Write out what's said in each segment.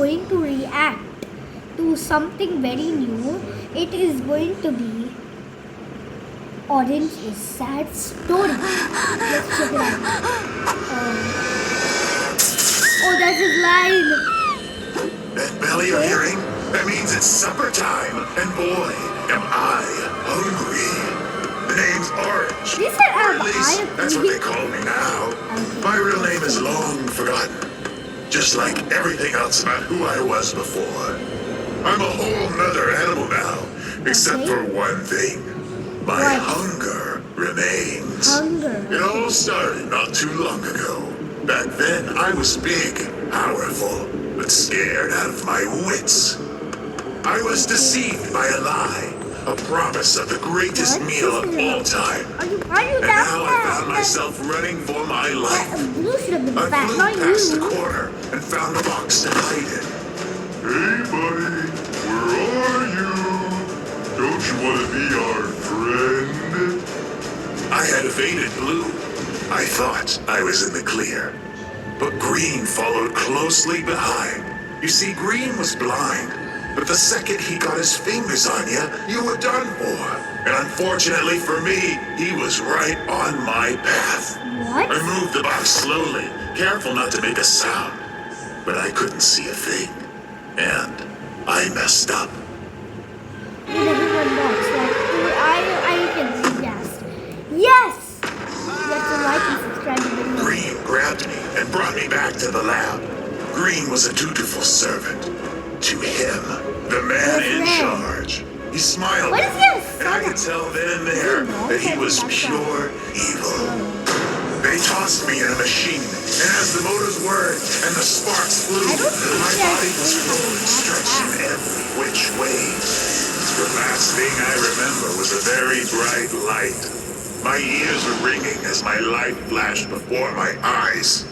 going to react to something very new. It is going to be Orange is Sad Story. Let's check it out. Oh, that's his line. That belly you're hearing? That means it's supper time. And boy, am I hungry. The name's Orange. This said Or at least, that's what they call me now. My real name is long forgotten. Just like everything else about who I was before. I'm a whole nother animal now. Except for one thing. My hunger remains. Hunger. It all started not too long ago. Back then, I was big, powerful, but scared out of my wits. I was deceived by a lie, a promise of the greatest meal of all time. Are you And that now I found myself running for my life. Blue should have been I fat, flew not past the you. corner and found a box to hide in. Hey, buddy, where are you? Don't you want to be our friend? I had evaded Blue. I thought I was in the clear. But Green followed closely behind. You see, Green was blind. But the second he got his fingers on you, you were done for. And unfortunately for me, he was right on my path. What? I moved the box slowly, careful not to make a sound. But I couldn't see a thing. And I messed up. Did everyone watch? I can guess. Yes! You have to like and subscribe to the video. Green grabbed me and brought me back to the lab. Green was a dutiful servant. To him, the man in charge. He smiled What at is me, this? and I could tell then and there that he was pure evil. They tossed me in a machine, and as the motors whirred and the sparks flew, my body was rolling, stretched in every which way. The last thing I remember was a very bright light. My ears were ringing as my life flashed before my eyes.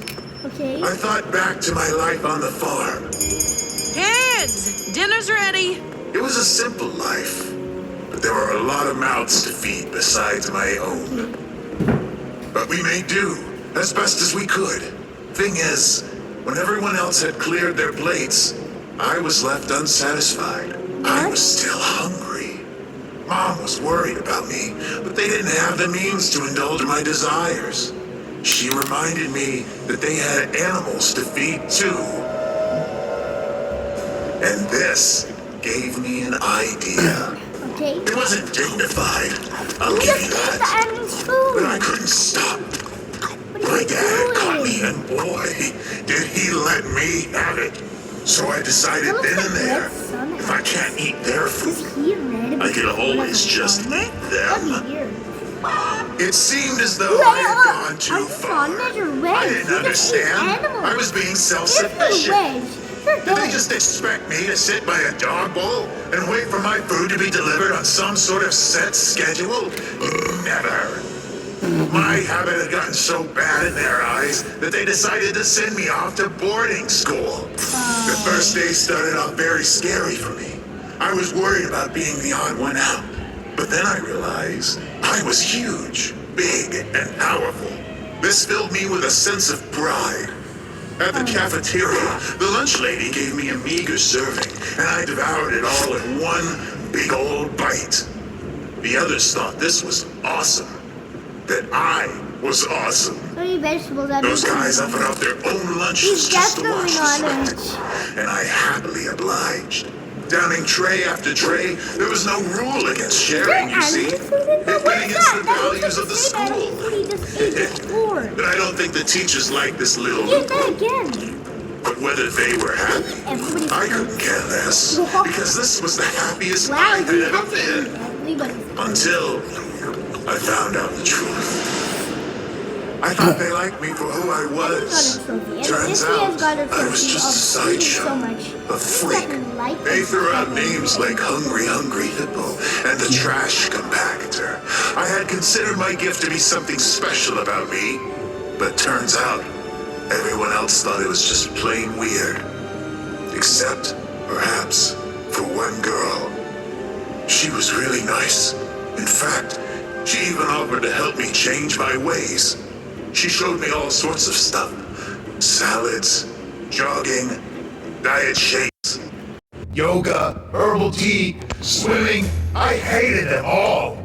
Okay. I thought back to my life on the farm. Kids, dinner's ready. It was a simple life, but there were a lot of mouths to feed besides my own. But we made do, as best as we could. Thing is, when everyone else had cleared their plates, I was left unsatisfied. I was still hungry. Mom was worried about me, but they didn't have the means to indulge my desires. She reminded me that they had animals to feed too. And this gave me an idea. Okay. It wasn't dignified, I'll You give just you ate the that. animal's But I food. couldn't stop. What are My you dad caught doing? me, and boy, did he let me have it. So I decided That looks then like and there, red sun. if I can't eat their Is food, he red? I could always just farmer? eat them. That'd be weird. It seemed as though Wait, I had gone too I'm far. fond of your I wedge. didn't You just eat understand. animals. I was being Here's self-sufficient. your wedge. You're Did they dead. just expect me to sit by a dog bowl and wait for my food to be delivered on some sort of set schedule? Never. My habit had gotten so bad in their eyes that they decided to send me off to boarding school. The first day started off very scary for me. I was worried about being the odd one out. But then I realized I was huge, big, and powerful. This filled me with a sense of pride. At the cafeteria, the lunch lady gave me a meager serving, and I devoured it all in one big old bite. The others thought this was awesome. That I was awesome. So many vegetables. That Those makes guys me offered up their own lunches He's just to definitely watch the not spectacle, and I happily obliged. Downing tray after tray, there was no rule against sharing, you see. It went against the values of the school. He just ate it before. But I don't think the teachers liked this little Eat that loophole. again. But whether they were happy, Everybody's I couldn't care less, because this was the happiest Wow, I had you ever have to eat been. everybody's Until I found out the truth. I thought they liked me for who I was. Turns out, I was just a sideshow, a freak. They threw out names like Hungry Hungry Hippo and the Trash Compactor. I had considered my gift to be something special about me, but turns out, everyone else thought it was just plain weird. Except, perhaps, for one girl. She was really nice. In fact, she even offered to help me change my ways. She showed me all sorts of stuff. Salads, jogging, diet shakes, yoga, herbal tea, swimming. I hated them all.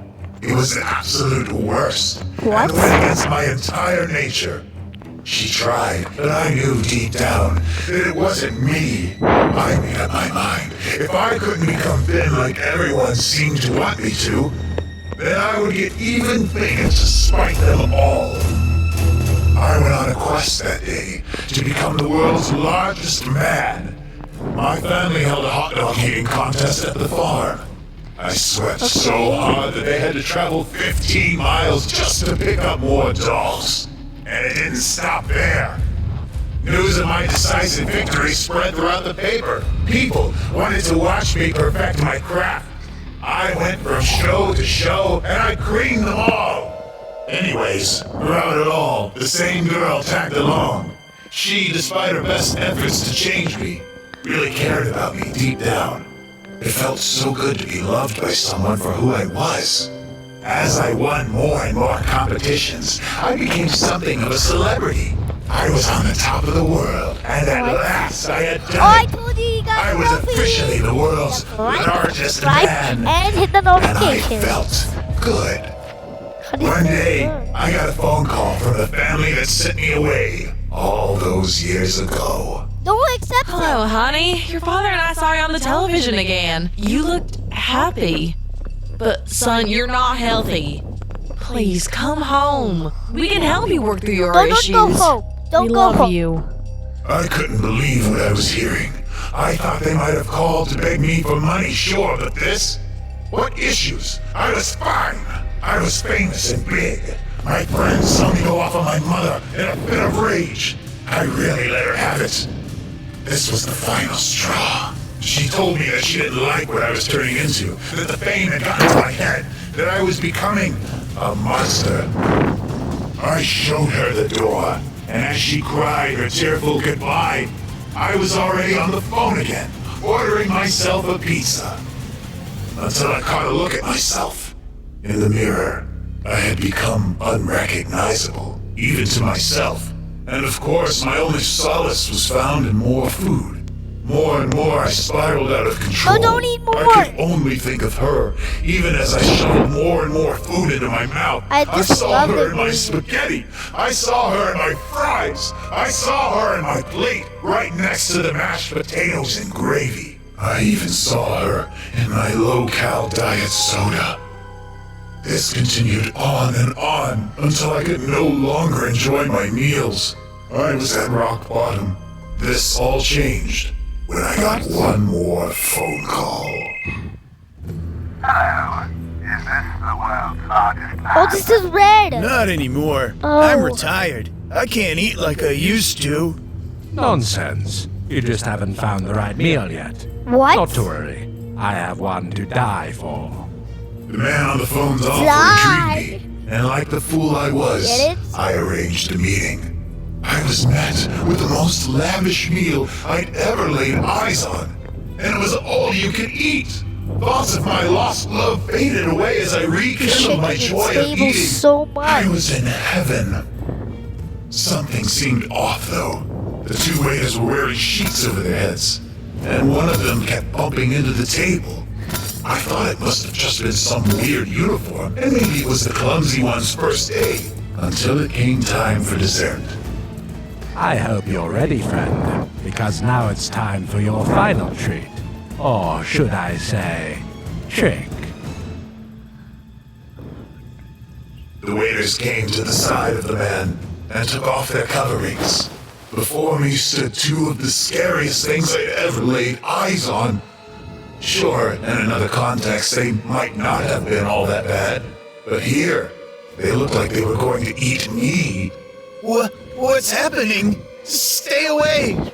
It was the absolute worst. What? And went against my entire nature. She tried, but I knew deep down that it wasn't me. I made up my mind. If I couldn't become thin like everyone seemed to want me to, then I would get even bigger to spite them all. I went on a quest that day to become the world's largest man. My family held a hot dog eating contest at the farm. I sweat so hard that they had to travel 15 miles just to pick up more dogs. And it didn't stop there. News of my decisive victory spread throughout the paper. People wanted to watch me perfect my craft. I went from show to show, and I creamed them all. Anyways, throughout it all, the same girl tagged along. She, despite her best efforts to change me, really cared about me deep down. It felt so good to be loved by someone for who I was. As I won more and more competitions, I became something of a celebrity. I was on the top of the world, and at last I had done I it. told you you got I a was trophy. officially the world's largest Subscribe man, and hit the and I notification. felt good. How do you One say day, good? I got a phone call from the family that sent me away all those years ago. Don't accept Hello, it. honey. Your father and I saw you on the television again. You looked happy. But, son, you're not healthy. Please, come home. We can help you work through your Don't issues. go home. Don't we go love home. you. I couldn't believe what I was hearing. I thought they might have called to beg me for money, sure, but this? What issues? I was fine. I was famous and big. My friends saw me go off on my mother in a fit of rage. I really let her have it. This was the final straw. She told me that she didn't like what I was turning into, that the fame had gotten to my head, that I was becoming a monster. I showed her the door, and as she cried her tearful goodbye, I was already on the phone again, ordering myself a pizza. Until I caught a look at myself. In the mirror, I had become unrecognizable, even to myself. And of course, my only solace was found in more food. More and more, I spiraled out of control. Oh, don't eat more. I could only think of her, even as I shoveled more and more food into my mouth. I just saw love her it in my when- spaghetti. I saw her in my fries. I saw her in my plate, right next to the mashed potatoes and gravy. I even saw her in my low-cal diet soda. This continued on and on until I could no longer enjoy my meals. I was at rock bottom. This all changed when I got one more phone call. Hello. Is this the world's largest Oh, this is red. Not anymore. Oh. I'm retired. I can't eat like I used to. Nonsense. You just haven't found the right meal yet. What? Not to worry. I have one to die for. The man on the phone's offer Fly. intrigued me, and like the fool I was, Get it? I arranged a meeting. I was met with the most lavish meal I'd ever laid eyes on, and it was all you could eat. Thoughts of my lost love faded away as I rekindled my Chicken joy of table eating. so I much. was in heaven. Something seemed off, though. The two waiters were wearing sheets over their heads, and one of them kept bumping into the table. I thought it must have just been some weird uniform, and maybe it was the clumsy one's first day, until it came time for dessert. I hope you're ready, friend, because now it's time for your final treat. Or should I say, trick. The waiters came to the side of the man and took off their coverings. Before me stood two of the scariest things I'd ever laid eyes on. Sure, in another context, they might not have been all that bad, but here, they looked like they were going to eat me. What's happening? Stay away!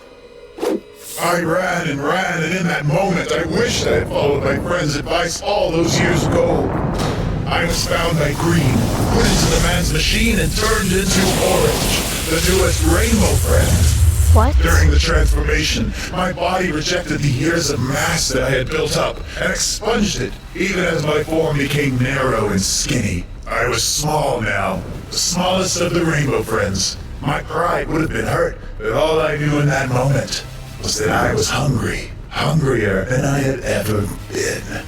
I ran, and in that moment, I wished I had followed my friend's advice all those years ago. I was found by Green, put into the man's machine, and turned into Orange, the newest rainbow friend. What? During the transformation, my body rejected the years of mass that I had built up and expunged it, even as my form became narrow and skinny. I was small now, the smallest of the rainbow friends. My pride would have been hurt, but all I knew in that moment was that I was hungry. Hungrier than I had ever been.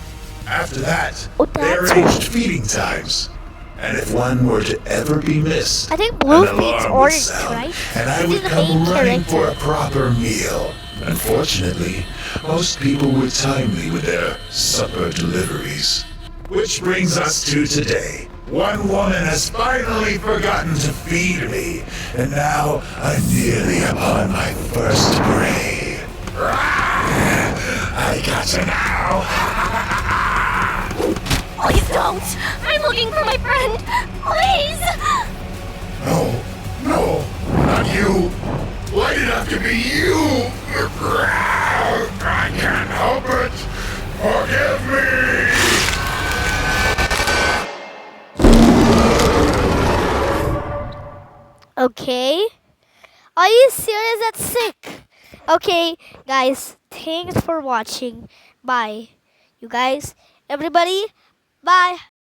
After that, Oh, they that's arranged feeding times. And if one were to ever be missed, I think Blue an feeds alarm would orange, sound, right? and I This would is the come main running for a character. proper meal. Unfortunately, most people were timely with their supper deliveries. Which brings us to today. One woman has finally forgotten to feed me, and now I'm nearly upon my first prey. I got you now. Please don't! I'm looking for my friend! Please! No, not you. Why did it have to be you? I can't help it. Forgive me. Okay. Are you serious? That's sick. Okay, guys. Thanks for watching. Bye. You guys, everybody, bye.